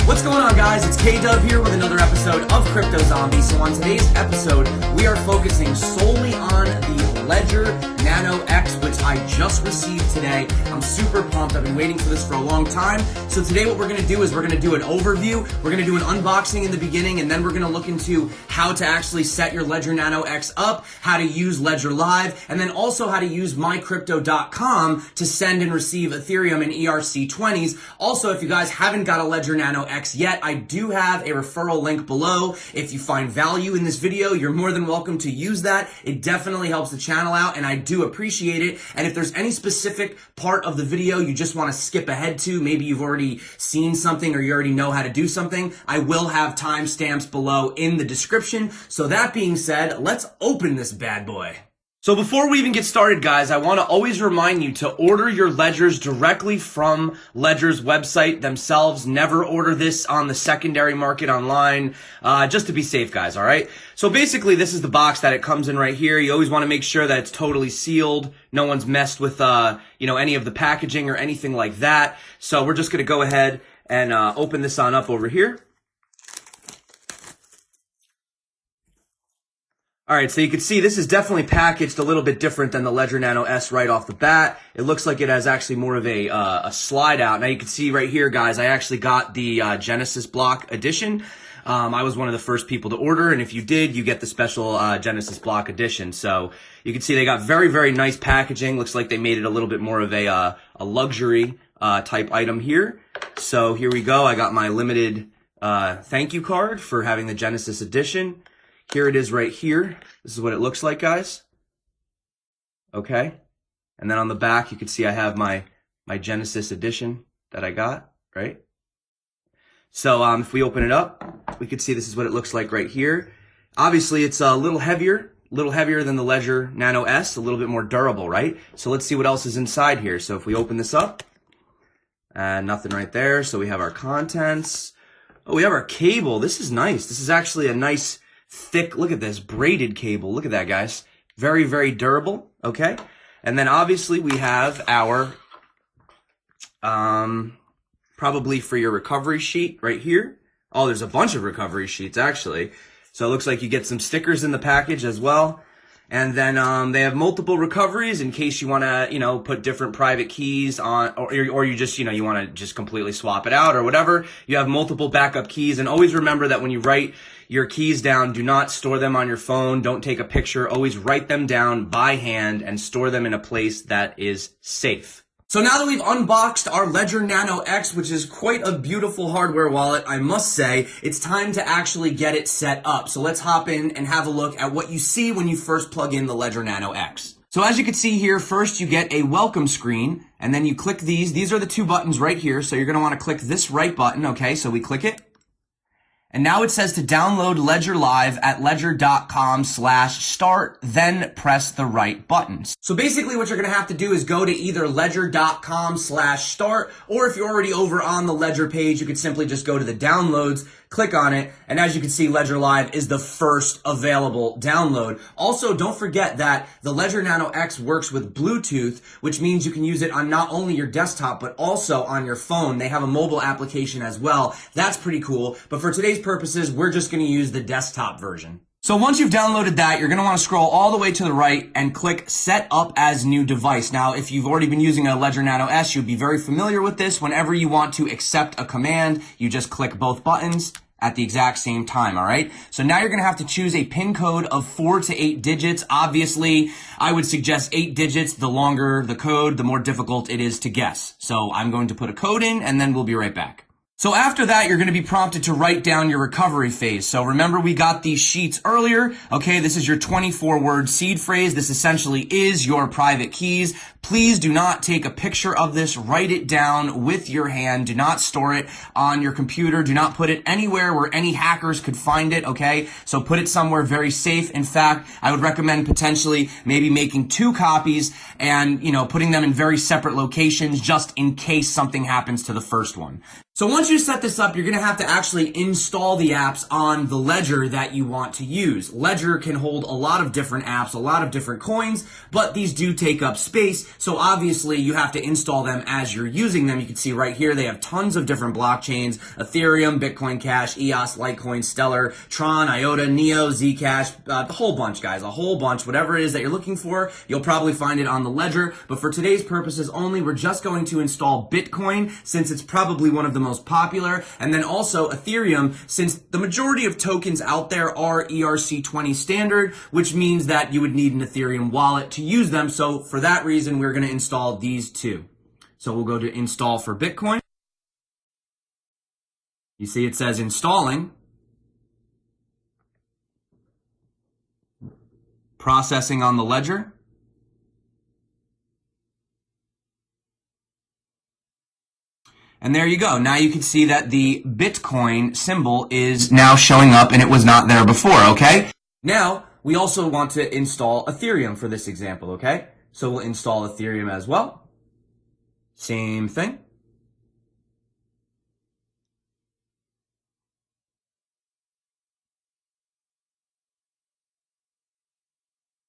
What's going on, guys? It's K-Dub here with another episode of Crypto Zombie. So on today's episode, we are focusing solely on the Ledger Nano X, which I just received today. I'm super pumped. I've been waiting for this for a long time. So today what we're going to do is we're going to do an overview. We're going to do an unboxing in the beginning, and then we're going to look into how to actually set your Ledger Nano X up, how to use Ledger Live, and then also how to use mycrypto.com to send and receive Ethereum and ERC20s. Also, if you guys haven't got a Ledger Nano X yet, I do have a referral link below. If you find value in this video, you're more than welcome to use that. It definitely helps the channel out, and I do appreciate it. And if there's any specific part of the video you just want to skip ahead to, maybe you've already seen something or you already know how to do something, I will have timestamps below in the description. So that being said, let's open this bad boy. So before we even get started, guys, I want to always remind you to order your ledgers directly from Ledger's website themselves. Never order this on the secondary market online, just to be safe, guys, all right? So basically, this is the box that it comes in right here. You always want to make sure that it's totally sealed. No one's messed with, any of the packaging or anything like that. So we're just going to go ahead and open this on up over here. All right, so you can see this is definitely packaged a little bit different than the Ledger Nano S right off the bat. It looks like it has actually more of a slide out. Now you can see right here, guys, I actually got the Genesis Block Edition. I was one of the first people to order, and if you did, you get the special Genesis Block Edition. So you can see they got very, very nice packaging. Looks like they made it a little bit more of a luxury type item here. So here we go. I got my limited thank you card for having the Genesis Edition. Here it is right here. This is what it looks like, guys. Okay. And then on the back, you can see I have my Genesis edition that I got, right? So if we open it up, we can see this is what it looks like right here. Obviously, it's a little heavier than the Ledger Nano S, a little bit more durable, right? So let's see what else is inside here. So if we open this up, nothing right there. So we have our contents. Oh, we have our cable. This is nice. This is actually a nice thick, look at this, braided cable. Look at that, guys. Very, very durable, okay? And then obviously we have our, probably for your recovery sheet right here. Oh, there's a bunch of recovery sheets, actually. So it looks like you get some stickers in the package as well. And then they have multiple recoveries in case you want to, put different private keys on, or you just, you want to just completely swap it out or whatever. You have multiple backup keys. And always remember that when you write your keys down, do not store them on your phone. Don't take a picture. Always write them down by hand and store them in a place that is safe. So now that we've unboxed our Ledger Nano X, which is quite a beautiful hardware wallet, I must say, it's time to actually get it set up. So let's hop in and have a look at what you see when you first plug in the Ledger Nano X. So as you can see here, first you get a welcome screen, and then you click these. These are the two buttons right here. So you're going to want to click this right button. Okay, so we click it. And now it says to download Ledger Live at ledger.com/start, then press the right buttons. So basically what you're going to have to do is go to either ledger.com/start, or if you're already over on the Ledger page, you could simply just go to the downloads, click on it, and as you can see, Ledger Live is the first available download. Also, don't forget that the Ledger Nano X works with Bluetooth, which means you can use it on not only your desktop, but also on your phone. They have a mobile application as well. That's pretty cool. But for today's purposes, we're just going to use the desktop version. So once you've downloaded that, you're going to want to scroll all the way to the right and click Set Up as New Device. Now, if you've already been using a Ledger Nano S, you'll be very familiar with this. Whenever you want to accept a command, you just click both buttons at the exact same time, all right? So now you're going to have to choose a PIN code of 4 to 8 digits. Obviously, I would suggest 8 digits. The longer the code, the more difficult it is to guess. So I'm going to put a code in, and then we'll be right back. So after that, you're going to be prompted to write down your recovery phase. So remember, we got these sheets earlier. Okay, this is your 24-word seed phrase. This essentially is your private keys. Please do not take a picture of this. Write it down with your hand. Do not store it on your computer. Do not put it anywhere where any hackers could find it, okay? So put it somewhere very safe. In fact, I would recommend potentially maybe making 2 copies and, putting them in very separate locations just in case something happens to the first one. So once you set this up, you're going to have to actually install the apps on the ledger that you want to use. Ledger can hold a lot of different apps, a lot of different coins, but these do take up space. So obviously you have to install them as you're using them. You can see right here, they have tons of different blockchains: Ethereum, Bitcoin Cash, EOS, Litecoin, Stellar, Tron, IOTA, Neo, Zcash, a whole bunch, guys, a whole bunch. Whatever it is that you're looking for, you'll probably find it on the ledger. But for today's purposes only, we're just going to install Bitcoin, since it's probably one of the most popular, and then also Ethereum, since the majority of tokens out there are ERC20 standard, which means that you would need an Ethereum wallet to use them. So for that reason, we're going to install these two. So we'll go to install for Bitcoin. You see it says installing. Processing on the ledger. And there you go. Now you can see that the Bitcoin symbol is now showing up, and it was not there before, okay? Now, we also want to install Ethereum for this example, okay? So we'll install Ethereum as well. Same thing.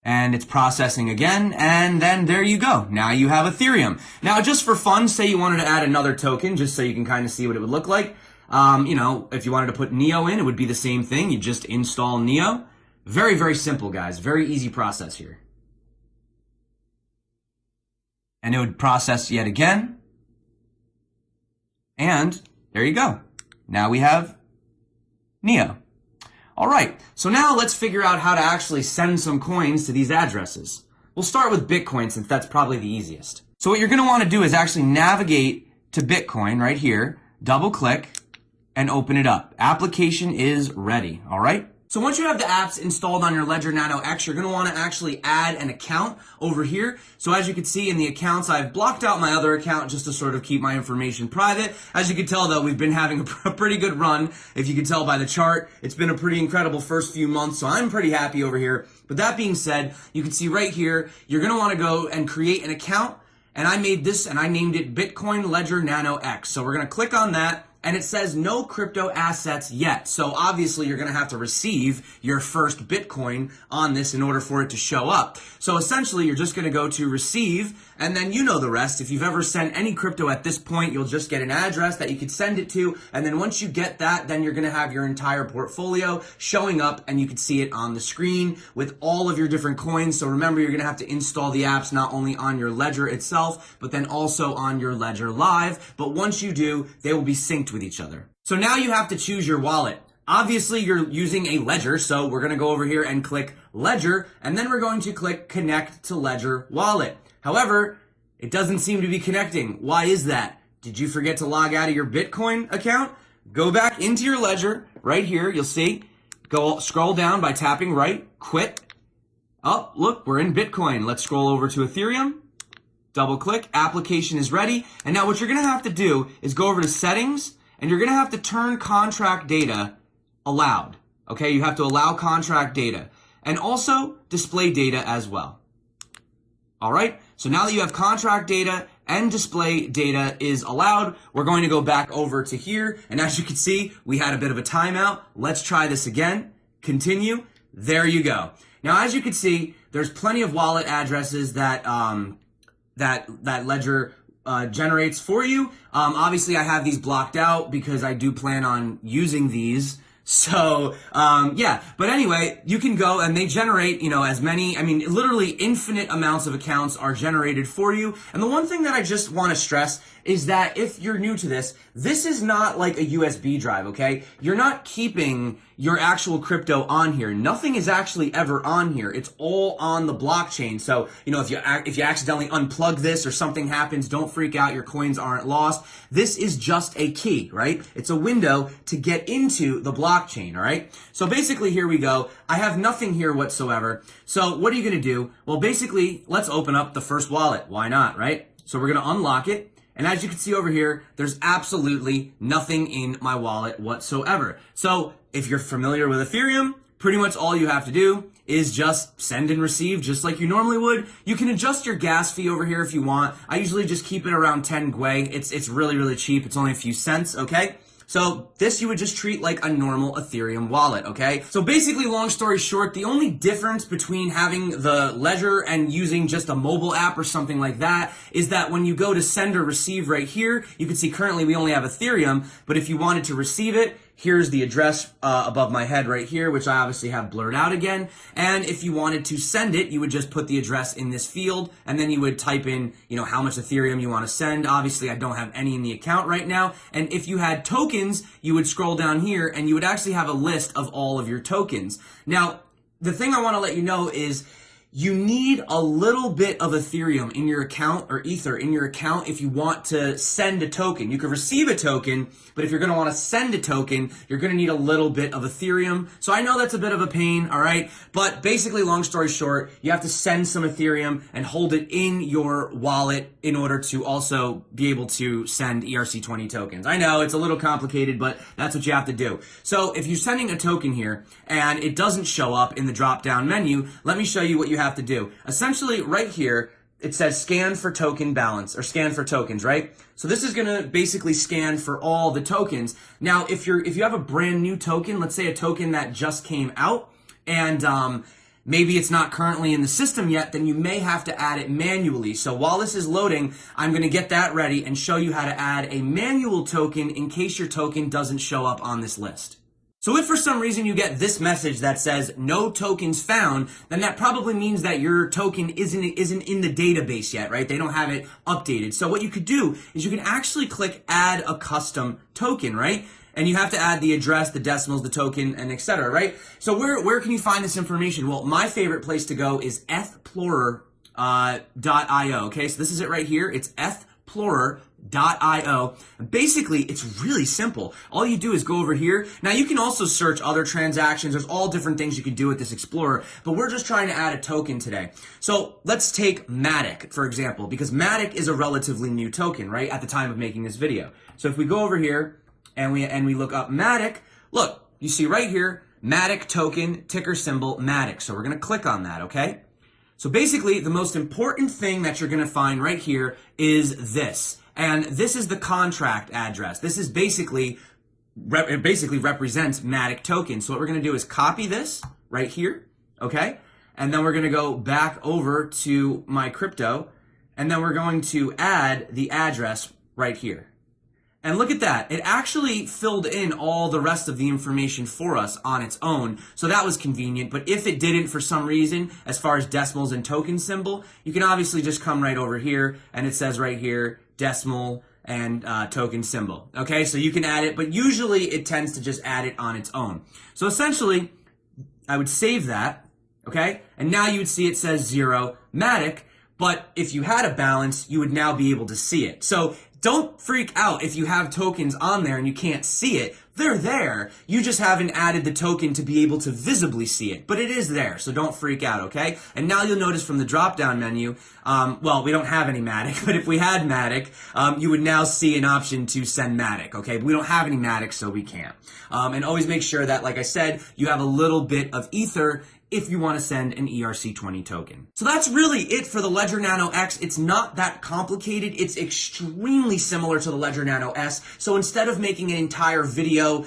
And it's processing again, and then there you go. Now you have Ethereum. Now, just for fun, say you wanted to add another token, just so you can kind of see what it would look like. If you wanted to put Neo in, it would be the same thing. You just install Neo. Very, very simple, guys. Very easy process here. And it would process yet again. And there you go. Now we have Neo. All right, so now let's figure out how to actually send some coins to these addresses. We'll start with Bitcoin, since that's probably the easiest. So what you're going to want to do is actually navigate to Bitcoin right here, double click, and open it up. Application is ready, all right? So once you have the apps installed on your Ledger Nano X, you're going to want to actually add an account over here. So as you can see in the accounts, I've blocked out my other account just to sort of keep my information private. As you can tell, though, we've been having a pretty good run. If you can tell by the chart, it's been a pretty incredible first few months, so I'm pretty happy over here. But that being said, you can see right here, you're going to want to go and create an account. And I made this and I named it Bitcoin Ledger Nano X. So we're going to click on that. And it says no crypto assets yet. So obviously you're going to have to receive your first Bitcoin on this in order for it to show up. So essentially you're just going to go to receive, and then you know the rest. If you've ever sent any crypto at this point, you'll just get an address that you could send it to. And then once you get that, then you're going to have your entire portfolio showing up, and you can see it on the screen with all of your different coins. So remember, you're going to have to install the apps not only on your Ledger itself, but then also on your Ledger Live. But once you do, they will be synced with each other. So now you have to choose your wallet. Obviously you're using a Ledger, so we're going to go over here and click Ledger, and then we're going to click Connect to Ledger Wallet. However, it doesn't seem to be connecting. Why is that? Did you forget to log out of your Bitcoin account? Go back into your Ledger right here. You'll see. Go scroll down by tapping right, quit. Oh, look, we're in Bitcoin. Let's scroll over to Ethereum. Double click, application is ready. And now what you're going to have to do is go over to settings, and you're going to have to turn contract data allowed. Okay, you have to allow contract data and also display data as well. All right, so now that you have contract data and display data is allowed, we're going to go back over to here. And as you can see, we had a bit of a timeout. Let's try this again. Continue. There you go. Now, as you can see, there's plenty of wallet addresses that that Ledger generates for you. Obviously, I have these blocked out because I do plan on using these. So, yeah, but anyway, you can go and they generate, as many, literally infinite amounts of accounts are generated for you. And the one thing that I just want to stress is that if you're new to this, this is not like a USB drive, okay? You're not keeping your actual crypto on here. Nothing is actually ever on here. It's all on the blockchain. So, if you accidentally unplug this or something happens, don't freak out. Your coins aren't lost. This is just a key, right? It's a window to get into the blockchain, all right? So basically, here we go. I have nothing here whatsoever. So what are you going to do? Well, basically, let's open up the first wallet. Why not, right? So we're going to unlock it. And as you can see over here, there's absolutely nothing in my wallet whatsoever. So if you're familiar with Ethereum, pretty much all you have to do is just send and receive just like you normally would. You can adjust your gas fee over here if you want. I usually just keep it around 10 gwei. It's really, really cheap. It's only a few cents, okay? So this you would just treat like a normal Ethereum wallet, okay? So basically, long story short, the only difference between having the ledger and using just a mobile app or something like that is that when you go to send or receive right here, you can see currently we only have Ethereum, but if you wanted to receive it, here's the address above my head right here, which I obviously have blurred out again. And if you wanted to send it, you would just put the address in this field, and then you would type in, how much Ethereum you want to send. Obviously, I don't have any in the account right now. And if you had tokens, you would scroll down here, and you would actually have a list of all of your tokens. Now, the thing I want to let you know is you need a little bit of Ethereum in your account, or Ether in your account, if you want to send a token. You could receive a token, but if you're going to want to send a token, you're going to need a little bit of Ethereum. So I know that's a bit of a pain, all right? But basically, long story short, you have to send some Ethereum and hold it in your wallet in order to also be able to send ERC20 tokens. I know it's a little complicated, but that's what you have to do. So if you're sending a token here and it doesn't show up in the drop-down menu, let me show you what you have to do. Essentially, right here, it says scan for token balance, or scan for tokens, right? So this is going to basically scan for all the tokens. Now, if you have a brand new token, let's say a token that just came out, and maybe it's not currently in the system yet, then you may have to add it manually. So while this is loading, I'm going to get that ready and show you how to add a manual token in case your token doesn't show up on this list. So if for some reason you get this message that says no tokens found, then that probably means that your token isn't in the database yet, right? They don't have it updated. So what you could do is you can actually click add a custom token, right? And you have to add the address, the decimals, the token, and etc., right? So where can you find this information? Well, my favorite place to go is ethplorer.io, okay? So this is it right here. It's ethplorer.io. Basically, it's really simple. All you do is go over here. Now, you can also search other transactions. There's all different things you can do with this Explorer, but we're just trying to add a token today. So let's take Matic, for example, because Matic is a relatively new token, right, at the time of making this video. So if we go over here and we look up Matic, look, you see right here, Matic token, ticker symbol, Matic. So we're going to click on that, okay? So basically, the most important thing that you're going to find right here is this. And this is the contract address. This is basically, it basically represents Matic token. So what we're going to do is copy this right here, okay? And then we're going to go back over to my crypto, and then we're going to add the address right here. And look at that. It actually filled in all the rest of the information for us on its own. So that was convenient. But if it didn't for some reason, as far as decimals and token symbol, you can obviously just come right over here, and it says right here, decimal and token symbol. Okay, so you can add it, but usually it tends to just add it on its own. So essentially, I would save that, okay? And now you would see it says 0 Matic, but if you had a balance, you would now be able to see it. So don't freak out if you have tokens on there and you can't see it. They're there. You just haven't added the token to be able to visibly see it, but it is there, so don't freak out, okay? And now you'll notice from the drop-down menu, well, we don't have any Matic, but if we had Matic, you would now see an option to send Matic, okay? But we don't have any Matic, so we can't. And always make sure that, like I said, you have a little bit of Ether if you want to send an ERC20 token. So that's really it for the Ledger Nano X. It's not that complicated. It's extremely similar to the Ledger Nano S. So instead of making an entire video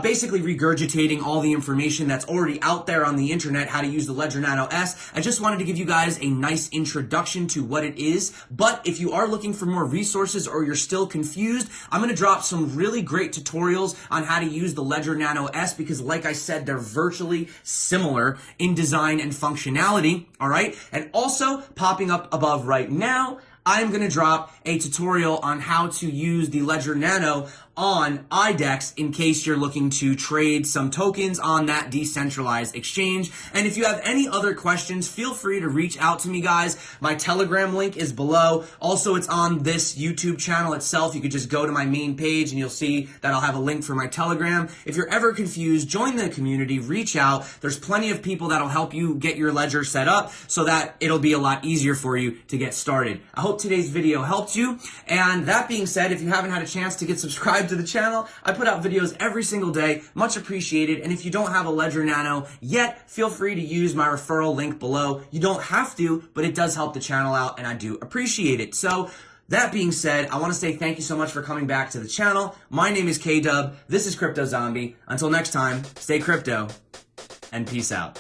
basically regurgitating all the information that's already out there on the internet, how to use the Ledger Nano S, I just wanted to give you guys a nice introduction to what it is. But if you are looking for more resources or you're still confused, I'm going to drop some really great tutorials on how to use the Ledger Nano S because, like I said, they're virtually similar in design and functionality, all right? And also, popping up above right now, I'm going to drop a tutorial on how to use the Ledger Nano on IDEX in case you're looking to trade some tokens on that decentralized exchange. And if you have any other questions, feel free to reach out to me, guys. My Telegram link is below. Also, it's on this YouTube channel itself. You could just go to my main page and you'll see that I'll have a link for my Telegram. If you're ever confused, join the community, reach out. There's plenty of people that'll help you get your ledger set up so that it'll be a lot easier for you to get started. I hope today's video helped you. And that being said, if you haven't had a chance to get subscribed subscribe to the channel. I put out videos every single day. Much appreciated. And if you don't have a Ledger Nano yet, feel free to use my referral link below. You don't have to, but it does help the channel out, and I do appreciate it. So that being said, I want to say thank you so much for coming back to the channel. My name is K-Dub. This is Crypto Zombie. Until next time, stay crypto and peace out.